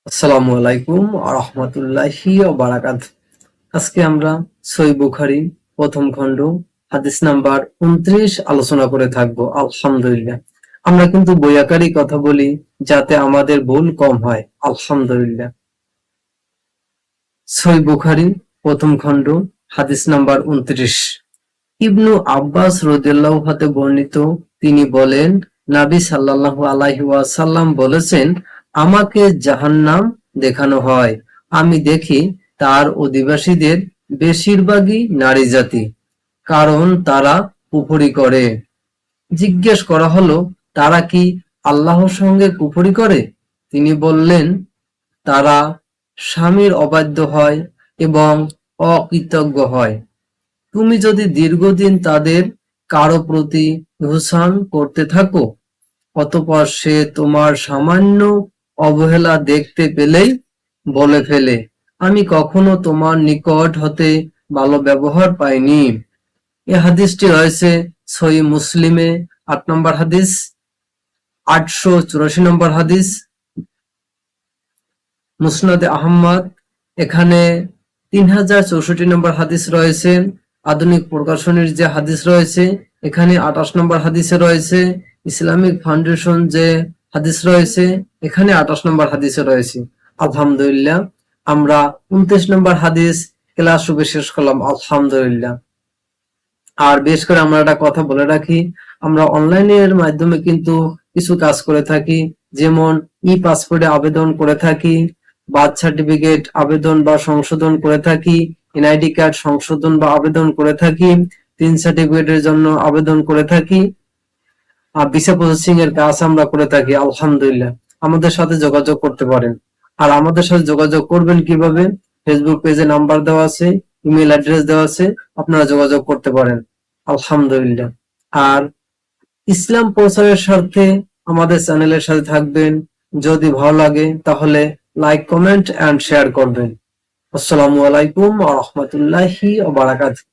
আসসালামু আলাইকুম রাহমাতুল্লাহি ওয়া বারাকাতুহু। আজকে আমরা সহিহ বুখারী প্রথম খণ্ড হাদিস নাম্বার 29 আলোচনা করে থাকব। আলহামদুলিল্লাহ। আমরা কিন্তু বই আকারেই কথা বলি যাতে আমাদের ভুল কম হয়। আলহামদুলিল্লাহ। সহিহ বুখারী প্রথম খণ্ড হাদিস নাম্বার 29। ইবনু আব্বাস রাদিয়াল্লাহু হতে বর্ণিত, তিনি বলেন, নবী সাল্লাল্লাহু আলাইহি ওয়াসাল্লাম বলেছেন, আমাকে জাহান্নাম দেখানো হয়, আমি দেখি তার অধিবাসীদের বেশিরভাগই নারী জাতি, কারণ তারা কুফরি করে। জিজ্ঞেস করা হলো, তারা কি আল্লাহর সঙ্গে কুফরি করে? তিনি বললেন, তারা স্বামীর অবাধ্য হয় এবং অকৃতজ্ঞ হয়। তুমি যদি দীর্ঘদিন তাদের কারো প্রতি ইহসান করতে থাকো, অতঃপর সে তোমার সামান্য অবহেলা দেখতে পেলেই বলে ফেলে, আমি কখনো তোমার নিকট হতে ভালো ব্যবহার পাইনি। এই হাদিসটি রয়েছে সহিহ মুসলিমে ৮ নম্বর হাদিস, ৮৮৪ নম্বর হাদিস, মুসনাদে আহমদ এখানে ৩০৬৪ নম্বর হাদিস রয়েছে। আধুনিক প্রকাশনীর যে হাদিস রয়েছে এখানে ২৮ নম্বর হাদিসে রয়েছে। ইসলামিক ফাউন্ডেশন যে হাদিস রয়েছে এখানে ২৮ নম্বর হাদিসে রয়েছে। আলহামদুলিল্লাহ, আমরা ২৯ নম্বর হাদিস ক্লাস শুরু শেষ করলাম। আলহামদুলিল্লাহ। আর বেশ করে আমরা একটা কথা বলে রাখি, আমরা অনলাইনের মাধ্যমে কিন্তু কিছু কাজ করে থাকি, যেমন ই পাসপোর্টে আবেদন করে থাকি, বার্থ সার্টিফিকেট আবেদন বা সংশোধন করে থাকি, এনআইডি কার্ড সংশোধন বা আবেদন করে থাকি, ৩ সার্টিফিকেটের জন্য আবেদন করে থাকি, আর ভিসা প্রসেসিং এর কাজ আমরা করে থাকি। আলহামদুলিল্লাহ, আমাদের সাথে যোগাযোগ করতে পারেন। আর আমাদের সাথে যোগাযোগ করবেন কিভাবে? ফেসবুক পেজে নাম্বার দেওয়া আছে, ইমেল অ্যাড্রেস দেওয়া আছে, আপনারা যোগাযোগ করতে পারেন। আলহামদুলিল্লাহ। আর ইসলাম প্রচারের স্বার্থে আমাদের চ্যানেলের সাথে থাকবেন। যদি ভালো লাগে তাহলে লাইক, কমেন্ট এন্ড শেয়ার করবেন। আসসালামু আলাইকুম ওয়া রাহমাতুল্লাহি ওয়া বারাকাতুহু।